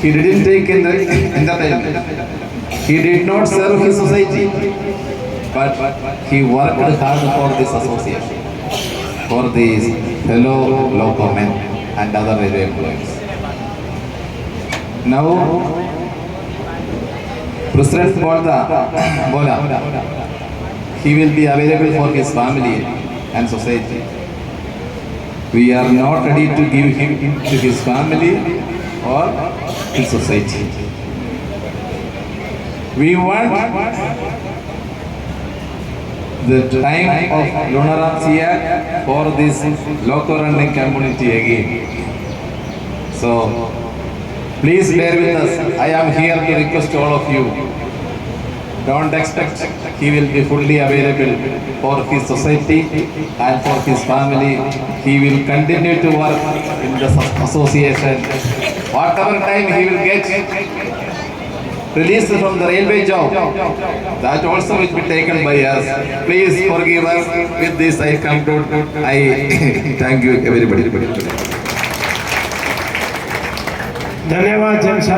He didn't take entertainment. He did not serve his society, but he worked hard for this association, for these fellow local men and other railway employees. Now, President Bola, he will be available for his family and society. We are not ready to give him to his family or his society. We want the time of Lunarancia for this local running community again. So, please bear with us. I am here to request all of you. Don't expect he will be fully available for his society and for his family. He will continue to work in the association. Whatever time he will get released from the railway job, that also will be taken by us. Please forgive us. With this I conclude. I thank you everybody. धन्यवाद जमशेद।